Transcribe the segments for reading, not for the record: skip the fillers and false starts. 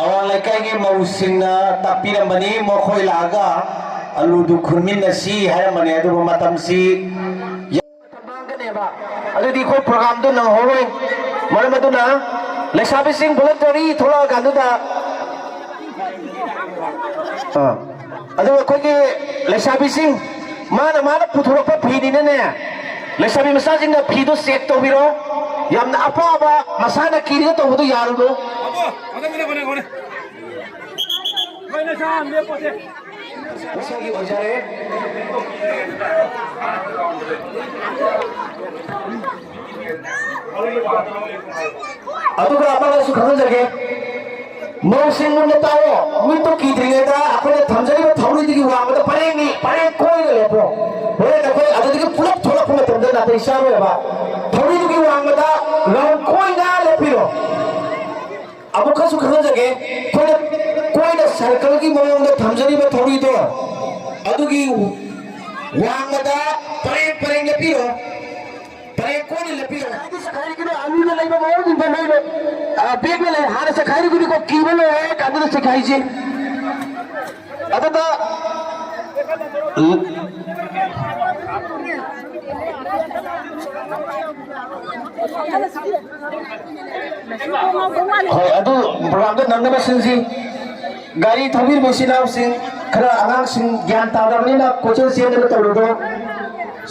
awang lekai ni mausing na tapiran bani mo khoi laga aludu khurmin na si hai mane adu matam si tambang ka ne ba adu di khoi program du nang horoi mar madu na lesabi sing voluntary thola gandu da adu khoi ki lesabi sing mana puthurapa phi ni ne lesabi masa sing na phi do check to biro yamna apa masana kiri to bu yaru do Masagi wajare aduga apala su khana jage mosing mun tawo mi to ki dringa da apne thamjari ba thauri digi wa ma pare ni pare koi le po hore na koi adu digi pulap thola phuma tamda na ta isa ba thauri digi wa ma da law koi na le piro abu khasu khana jage koi na circle ki mong da thamjari ba thauri do adugi wa ma da pare le piro pare koi le piro adu sakhari ki alu le lai ba mo din ba lai bag में ले हारे से खाई गुड़ी को kibble है कादर से खाई जी अतः तो है अतः प्रोग्राम तो नंदे में सिंसी गाड़ी थमीर बेसिना सिंह खरा आंग सिंह ज्ञान तादर नहीं ना कोचिंग सिंह ने बताओ तो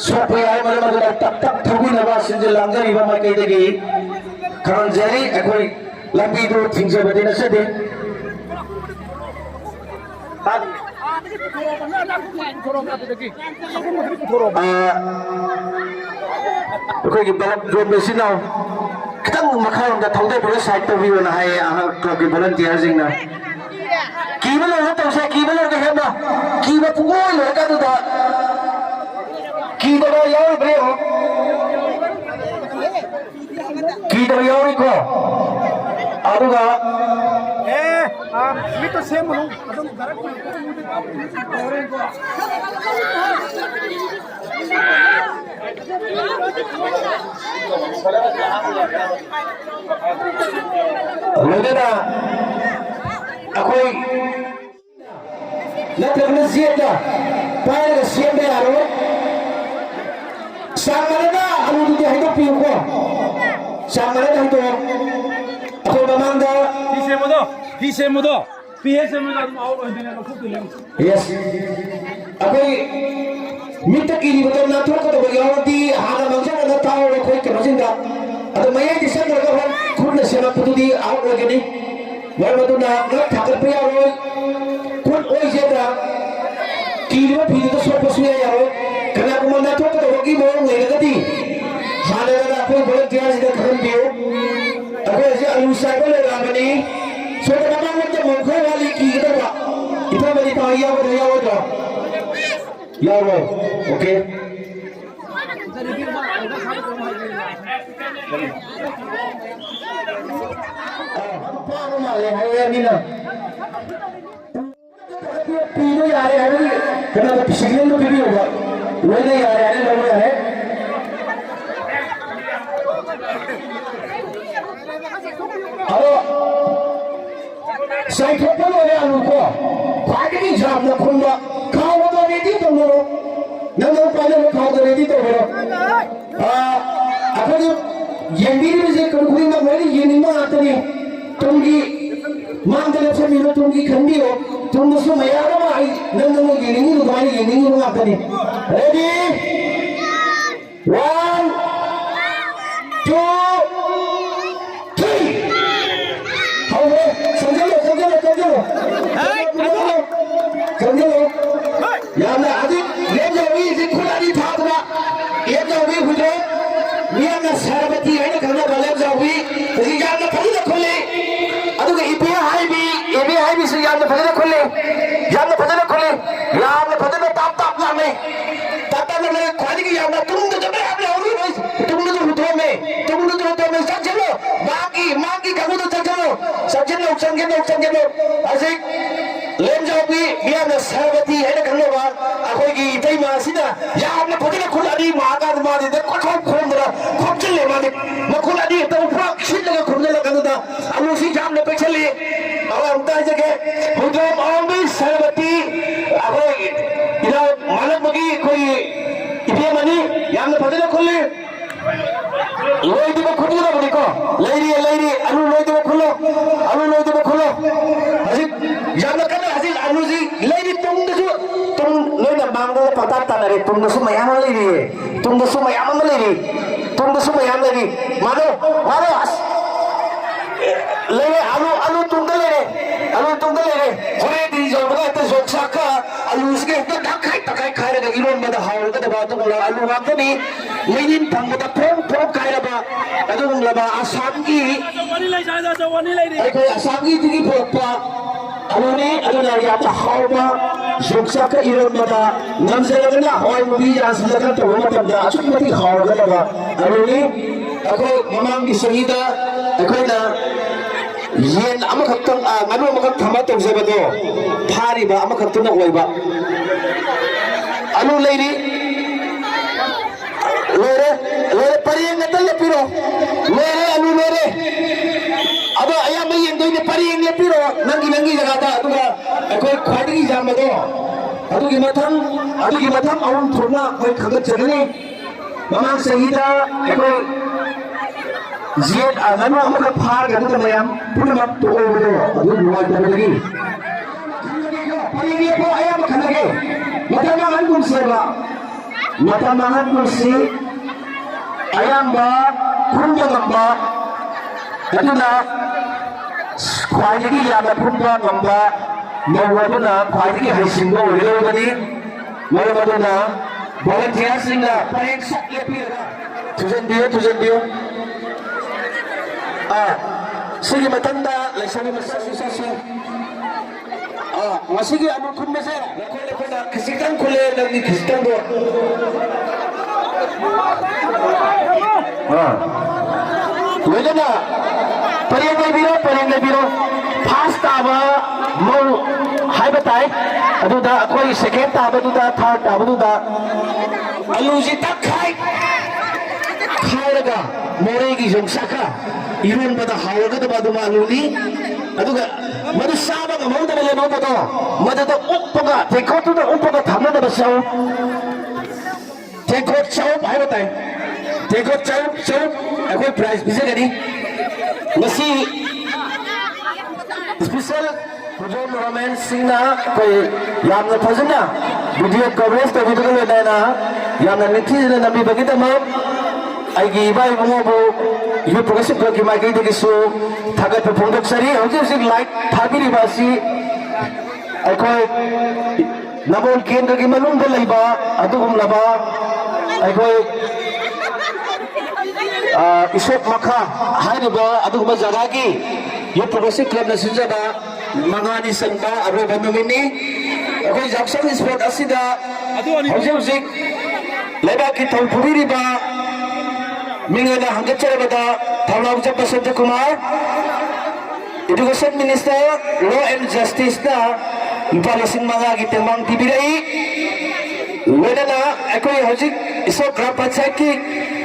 सोपे आए मरे मरे तब थमी नवा सिंह लांगर इवा मैं कह देगी खरन जरी अकोई लंबी दो थिंग से बदे नशे दे अकोई की बलब जो बेसिन ना कितन मखान का थोड़े बड़े साइड तो भी बना है आहा क्लब के वॉलंटियर जिंग ना कीबल हो तो उसे कीबल हो के है ना कीबल पुगो लड़का तो था कीबल यार बड़े हो कीबल यार को आदुगा ये तो सेम हो अदम डायरेक्ट लोगेना अकोई नतरने सियदा पायर सियदे आरो सांगरेना आलू दे हाइदो पियो को सांगरेना हाइदो अकोई बमांगा पीछे मुदो पीछे मुदो आउट हो देने को खुद ले यस अकोई मिट की बतो ना थोक तो बगियावती हाना मंगजा ना ताओ रे कोई के मजिंदा अद मये दिसन रे को खुद ने सेना पुतुदी आउट हो गनी वर मतो ना न ठाकर पे आरो खुद ओई जेदा कीरो फिर तो सो पसुया यारो कना को ना थोक तो बगी मोर ले गदी हाने ना कोई बड़े त्याज दे खरन दियो अबे जे अलू Cyble Ragini so the man with the monko wali ki ida ba ita bari ta ya wo da ya wo okay pa ma le hai ni na pino ya re hai kana to pisiglen to भी होगा वो नहीं आ रहा है लोग है side पर ले आलू को फाटकी जाम न खुंदा खाओ तो रेडी तो लो नंदो पहले वो खाओ तो रेडी तो लो अपन येंडी में से कुरकुरी में मेरी येनी में आते नहीं तुमकी मां दले से मिलो तुमकी खंडी हो तुम मुझसे मयारा में आई नंदो में येनी दुकान येनी में आते नहीं रेडी 1 2 3 याना आदि ले जावी से खुलानी थातवा ये जावी हुजो मियां ना सरबती है ना खाना वाले जावी तो याना फले खुले अदु के इबे हाई भी से याना फले खुले याना फले ताप ना में ताता में खाने की याना तुम तो जब आपने होगी भाई तुम तो हुतो में सब चलो मांगी कबू तो चलो सब चलो ऐसे लेम जाओ भी मियां ना सरबती है ना खाना वाला अकोई की इतनी मासीना या आपने फले खुलानी मागा मारे दे को खोम दरा खोम चले मारे खुलानी तो ऊपर खिल लगा खुलने लगा था अब उसी जाम ने पे चले और ꯑꯝꯇ ꯍꯥꯏꯖꯒꯦ ꯍꯧꯗꯣꯡ ꯑꯋꯥꯡꯕꯤ ꯁꯔꯕꯇꯤ ꯑꯩꯈꯣꯏ ꯏꯅꯥꯎ ꯃꯥꯂꯛꯄꯒꯤ ꯑꯩꯈꯣꯏꯒꯤ ꯏꯕꯦꯝꯃꯅꯤ ꯌꯥꯝꯅ ꯐꯖꯅ ꯈꯨꯜꯂꯤ ꯂꯣꯏꯗꯕ ꯈꯨꯜꯂꯕꯅꯤꯀꯣ ꯂꯩꯔꯤ ꯑꯂꯨ ꯂꯣꯏꯗꯕ ꯈꯨꯜꯂꯣ ꯑꯂꯨ ꯂꯣꯏꯗꯕ ꯈꯨꯜꯂꯣ ꯍꯧꯖꯤꯛ ꯌꯥꯝꯅ ꯀꯟꯅ ꯍꯧꯖꯤꯛ ꯑꯂꯨꯁꯤ ꯂꯩꯔꯤ ꯇꯨꯡꯗꯁꯨ ꯇꯨꯡ ꯅꯣꯏꯅ ꯃꯥꯡꯗ ꯄꯇꯥ ꯇꯥꯟꯅꯔꯦ ꯇꯨꯡꯗꯁꯨ ꯃꯌꯥꯝ ꯑꯃ ꯂꯩꯔꯤꯌꯦ ꯇꯨꯡꯗꯁꯨ ꯃꯌꯥꯝ ꯑꯃ ꯂꯩꯔꯤ ꯇꯨꯡꯗꯁꯨ ꯃꯌꯥꯝ ꯂꯩꯔꯤ ꯃꯥꯅꯣ ꯑꯁ लेरे आलू आलू तुंगल लेरे आलू तुंगल लेरे होरे दी जोबगा ते जोक्साका आलू इसके तो ढाkai तकाई खाए रे इरोन बदा हाउ का दबा तो बोला आलू वाक नहीं लेकिन थंग बदा फोम खाए रबा अदु लबा आसाम की जवानी ले जा जवानी ले रे कोई आसाम की थी फोपा आलू ने आलू ना या ता हाउ बा जोक्साका इरोन बदा नमसे लगना होय मुबी जास लगा तो वो मतलब जा अचुमती हाउ का दबा आलू ने अको ममांग की शहीदा अको ना yen amakhaktang nganu amakhat thama tawjabado phariba amakhaktuna oiba alu leiri lore pariyeng natal lepiro lore alu lore aba ayam yeng pariyeng lepiro nangi jagata aduga akoi khwadigi jamado adugi matham awun thurna koi khagat chagani mamang sahida akoi Ziat agama amaka phar gadu ta mayam puna mat to odo adu nuai ta lagi pani ko ayam khanage matamangan kun si ayam ba khunja ngamba aduna khwaidagi yama khunja ngamba mawaduna khwaidagi haisingo oilogani mawaduna volunteers singa parek sak lepira tujan dio sige matanda laisani masasi masigi anu khunme se rakole khona khisikan khule nagi khisikan do wedana pariyang biro first taba mo haiba tai aduda akoi second taba duda third taba duda aluji tak khai raga more gi jongsaka iron bada hawaga da badu maluni aduga madu saba ga mauda le no bado madu da uppaga tekotu da uppaga thamna da basau tekot chau bhai batai tekot chau akoi price bise gani masi special Hujum Roman Singna koi yamna phajna video coverage ta video le na yamna nithi na nabi bagita ma aigi bai bungo yu progressive block ma gi de su thaga pe phondok sari hojik light thabiri basi aikoi nabol kendra gi manung da leiba adugum laba aikoi isok makha hairiba adugum jaga gi yu progressive club na sinjaba mangani sangba aroba nomini aikoi jaksang sport asida hojik leiba ki thau phuriba Mingada hanggacerabada Thaulaw Jabba Santa Kumar Education Minister Law and Justice na Ipalasing mga gitemang tibirai Wedana akoi hojik iso grab panchayat ki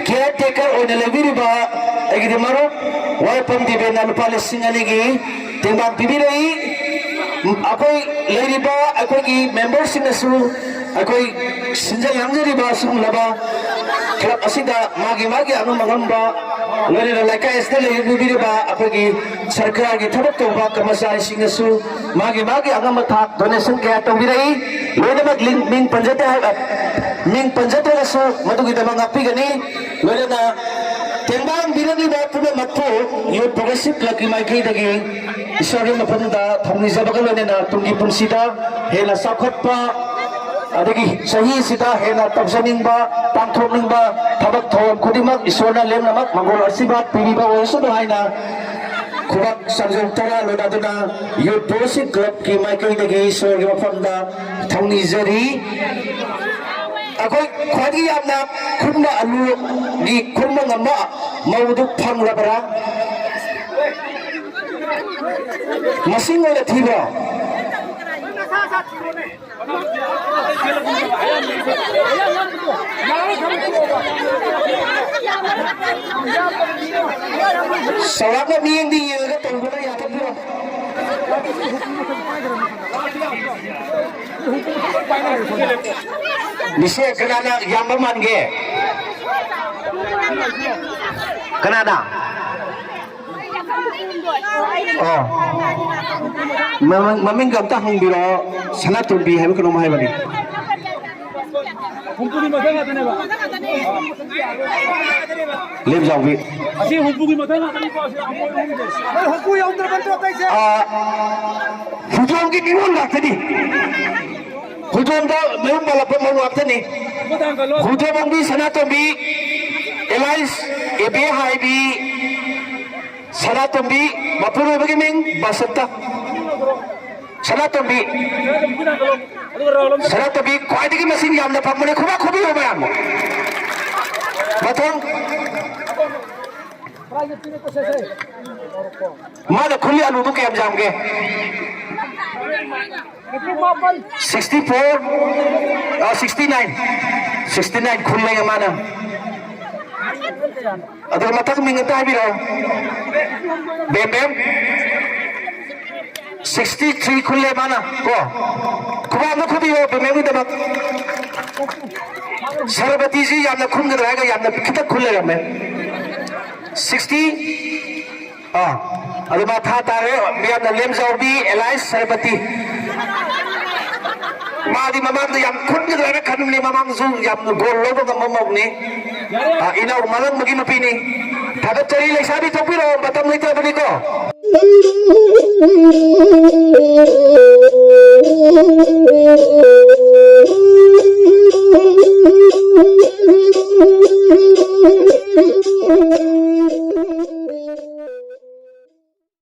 caretaker o nalabiri ba ay gidimaro wala pang dibe na ipalasing aligi temang tibirai akoi lady ba akoi ki membership na su akoi sinjal hangjari ba sung laba club asida magi anu mangamba lori na laika estel bibiri ba apagi sarkar gi thabak to ba kamasai singasu magi angam thak donation kaya to birai lori mag link ming panjate rasu madu gi damang api gani lori na tembang birani ba pume matho yo progressive club gi mai gi dagi isori mapanda thongni sabagal ne na tungi punsida hela sakhatpa adagi sahi sida hena tabsaningba pangthoningba thabak thon khudimak isorna lemnamak mangol asibat piriba osu haina khubak sarjong tara lodaduna yo progressive club ki maikai dagi isor gi mafamda thongni jari akoi khwadi yamna khumna alu gi khumna ngama maudu phanglabara masing ola thiba Salam na miyang di yung gatong gula yata po. Bisa kenana yang berman ge. Kenana? Oh. Maming gamta hong biro sana tumbi hai ko nomai bani. humpugi matang atau nih pak? Lem jawi. Asyik humpugi matang atau nih pak? Humpu yang terbentuk aja. Hujung gini mana tadi? Hujung dah belum balap mau apa tadi? Hujung bang bi sana tumbi. Elais ebe hai bi sana tumbi. Bapuru bagaimana? Basata. Sana tumbi. Sana tumbi. Kau ini mesin yang dapat mulai kuba kubi apa yang? Betul? Mana kuliah anu tu kiam jam ke? 64, 69 kuliah yang mana? Ada mata mengentai bila? Bem 63 kuliah mana? Kau? Kau anu kubi apa? Bem itu dapat. Sarabati ji yang nak kumde रहेगा yang nak kita kuliah yang 60 ada mata tarik biar nak lem jauhi Elais Sarabati madi mamang tu yang kumde रहेगा kan ni mamang zung yang gol logo kan mamang ni ina malang bagi mapini tapi cari lagi sabi tu piro batam ni tu beri ko